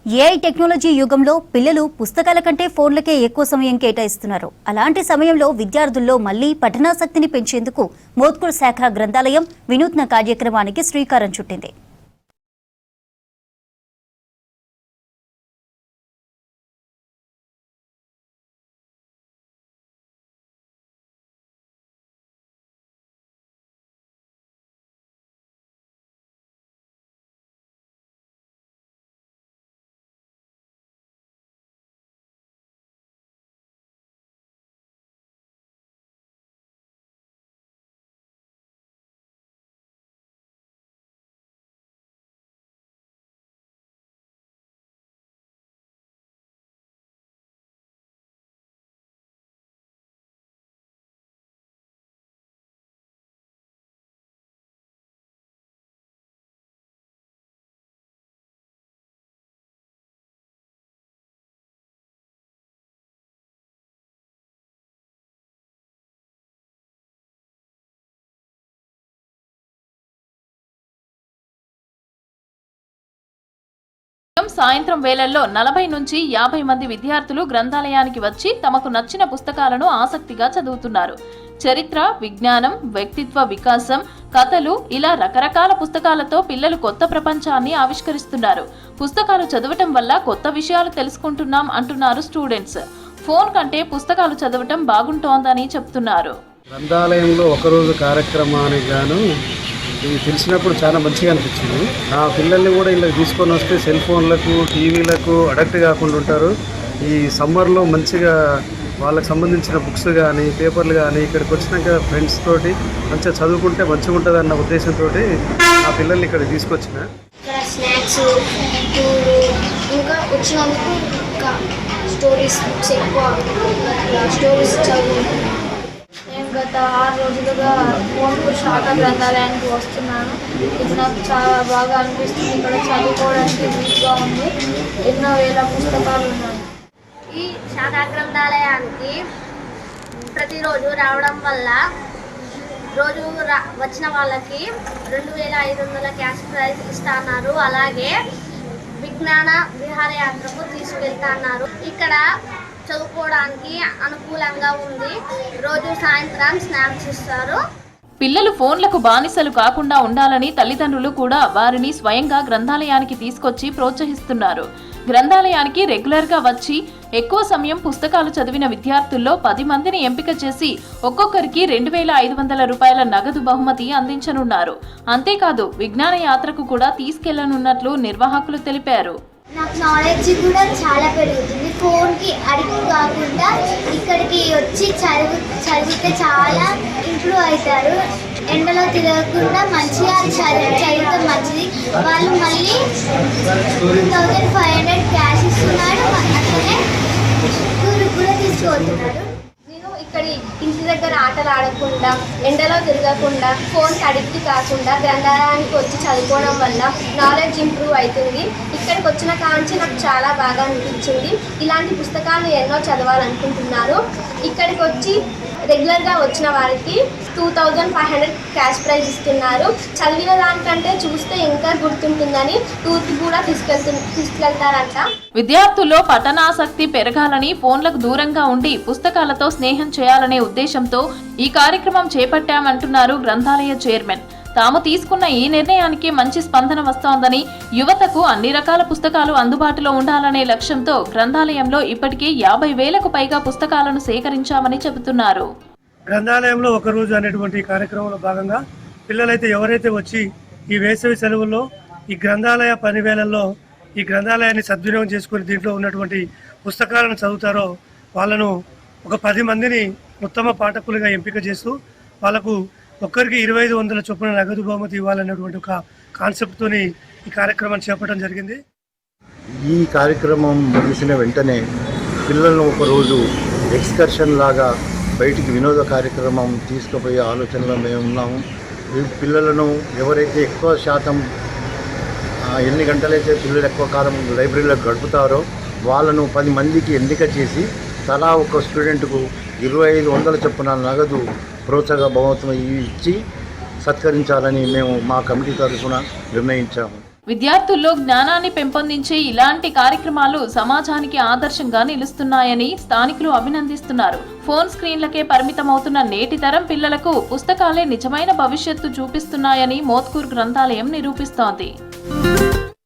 AI technology యుగంలో పిల్లలు పుస్తకాల కంటే ఫోన్లకే ఎక్కువ సమయం కేటాయిస్తున్నారు. అలాంటి సమయంలో విద్యార్థుల్లో మళ్లీ పఠనాసక్తిని పెంచేందుకు మోత్కూర్ శాఖ గ్రంథాలయం వినూత్న కార్యక్రమానికి శ్రీకారం చుట్టింది. సాయంత్రం వేళల్లో 40 నుంచి 50 మంది విద్యార్థులు గ్రంథాలయానికి వచ్చి తమకు నచ్చిన పుస్తకాలను ఆసక్తిగా చదువుతున్నారు. చరిత్ర, విజ్ఞానం, వ్యక్తిత్వ వికాసం, కథలు ఇలా రకరకాల పుస్తకాలతో పిల్లలు కొత్త ప్రపంచాన్ని ఆవిష్కరిస్తున్నారు. పుస్తకాలు చదవటం వల్ల కొత్త విషయాలు తెలుసుకుంటున్నాం అంటున్నారు స్టూడెంట్స్. ఫోన్ కంటే పుస్తకాలు చదవటం బాగుంటోందని చెప్తున్నారు. గ్రంథాలయంలో ఒకరోజు కార్యక్రమానికి గాను ఇది తెలిసినప్పుడు చాలా మంచిగా అనిపించింది. నా పిల్లల్ని కూడా ఇలా తీసుకొని వస్తే సెల్ ఫోన్లకు, టీవీలకు అడక్ట్ కాకుండా ఉంటారు. ఈ సమ్మర్లో మంచిగా వాళ్ళకి సంబంధించిన బుక్స్ కానీ, పేపర్లు కానీ ఇక్కడికి వచ్చినాక ఫ్రెండ్స్ తోటి మంచిగా చదువుకుంటే మంచిగా ఉంటుంది అన్న ఉద్దేశంతో ఆ పిల్లల్ని ఇక్కడ తీసుకొచ్చిన. స్నాక్స్, ఇంకా వచ్చినందుకు ఇంకా స్టోరీస్ బుక్స్ ఎక్కువ స్టోరీస్ చదువు. నేను గత 6 రోజులుగా మోత్కూర్ శాఖ గ్రంథాలయానికి వస్తున్నాను. ఇది నాకు చాలా బాగా అనిపిస్తుంది. ఇక్కడ చదువుకోవడానికి వీలుగా ఉంది. ఎన్నో వేల పుస్తకాలు ఉన్నాయి. ఈ శాఖ గ్రంథాలయానికి ప్రతిరోజు రావడం వల్ల రోజు వచ్చిన వాళ్ళకి 2500 క్యాష్ ప్రైజ్ ఇస్తున్నారు. అలాగే విజ్ఞాన విహారయాత్రకు తీసుకెళ్తున్నారు. ఇక్కడ చదువుకోవడానికి అనుకూలంగా ఉంది. రోజు సాయంత్రం స్నాక్స్ ఇస్తారు. పిల్లలు ఫోన్లకు బానిసలు కాకుండా ఉండాలని తల్లిదండ్రులు కూడా వారిని స్వయంగా గ్రంథాలయానికి తీసుకొచ్చి ప్రోత్సహిస్తున్నారు. గ్రంథాలయానికి రెగ్యులర్గా వచ్చి ఎక్కువ సమయం పుస్తకాలు చదివిన విద్యార్థుల్లో 10 మందిని ఎంపిక చేసి ఒక్కొక్కరికి 2500 రూపాయల నగదు బహుమతి అందించనున్నారు. అంతేకాదు విజ్ఞాన యాత్రకు కూడా తీసుకెళ్లనున్నట్లు నిర్వాహకులు తెలిపారు. నాకు నాలెడ్జ్ కూడా చాలా పెరుగుతుంది. ఫోన్కి అడిక్ట్ కాకుండా ఇక్కడికి వచ్చి చదివితే చాలా ఇంప్రూవ్ అవుతారు. ఎండలో తిరగకుండా మంచిగా చదివితే మంచిది. వాళ్ళు మళ్ళీ 2500 క్యాష్ ఇస్తున్నారు. అట్లనే టూర్ కూడా తీసుకుపోతున్నారు. ఇక్కడి ఇంటి దగ్గర ఆటలు ఆడకుండా, ఎండలో తిరగకుండా, ఫోన్కి అడిక్ట్ కాకుండా గ్రంథాలయానికి వచ్చి చదువుకోవడం వల్ల నాలెడ్జ్ ఇంప్రూవ్ అవుతుంది. ఇక్కడికి వచ్చిన కాంచి నాకు చాలా బాగా అనిపించింది. ఇలాంటి పుస్తకాలు ఎన్నో చదవాలనుకుంటున్నాను. ఇక్కడికి వచ్చి రెగ్యులర్గా వచ్చిన వారికి 2500 క్యాష్ ప్రైజ్ ఇస్తున్నారు. చదివిన దానికంటే చూస్తే ఇంకా గుర్తుంటుందని టూర్కి కూడా తీసుకెళ్తారంట. విద్యార్థుల్లో పఠనాసక్తి పెరగాలని, ఫోన్లకు దూరంగా ఉండి పుస్తకాలతో స్నేహం చేయాలనే ఉద్దేశంతో ఈ కార్యక్రమం చేపట్టామంటున్నారు గ్రంథాలయ చైర్మన్. తాము తీసుకున్న ఈ నిర్ణయానికి మంచి స్పందన వస్తోందని, యువతకు అన్ని రకాల పుస్తకాలు అందుబాటులో ఉండాలనే లక్ష్యంతో గ్రంథాలయంలో ఇప్పటికే 50,000కు పైగా పుస్తకాలను సేకరించామని చెబుతున్నారు. గ్రంథాలయంలో ఒకరోజు అనేటువంటి కార్యక్రమంలో భాగంగా పిల్లలైతే ఎవరైతే వచ్చి ఈ వేసవి సెలవుల్లో ఈ గ్రంథాలయ పనివేళల్లో ఈ గ్రంథాలయాన్ని సద్వినియోగం చేసుకుని దీంట్లో ఉన్నటువంటి పుస్తకాలను చదువుతారో వాళ్ళను ఒక 10 మందిని ఉత్తమ పాఠకులుగా ఎంపిక చేస్తూ వాళ్ళకు ఒక్కరికి 2500 చొప్పున నగదు బహుమతి ఇవ్వాలనేటువంటి ఒక కాన్సెప్ట్తోని ఈ కార్యక్రమాన్ని చేపట్టడం జరిగింది. ఈ కార్యక్రమం ముగిసిన వెంటనే పిల్లలను ఒకరోజు ఎక్స్కర్షన్ లాగా బయటికి వినోద కార్యక్రమం తీసుకుపోయే ఆలోచనలో మేము ఉన్నాము. పిల్లలను ఎవరైతే ఎక్కువ శాతం ఎన్ని గంటలైతే పిల్లలు ఎక్కువ కాలం లైబ్రరీలో గడుపుతారో వాళ్ళను 10 మందికి ఎంపిక చేసి తలా ఒక స్టూడెంట్కు 2500 చొప్పున నగదు ప్రోత్సాహ బహుమతి ఇచ్చి సత్కరించాలని మేము మా కమిటీ తరఫున నిర్ణయించాము. విద్యార్థుల్లో జ్ఞానాన్ని పెంపొందించే ఇలాంటి కార్యక్రమాలు సమాజానికి ఆదర్శంగా నిలుస్తున్నాయని స్థానికులు అభినందిస్తున్నారు. ఫోన్ స్క్రీన్లకే పరిమితమవుతున్న నేటి తరం పిల్లలకు పుస్తకాలే నిజమైన భవిష్యత్తు చూపిస్తున్నాయని మోత్కూర్ గ్రంథాలయం నిరూపిస్తోంది.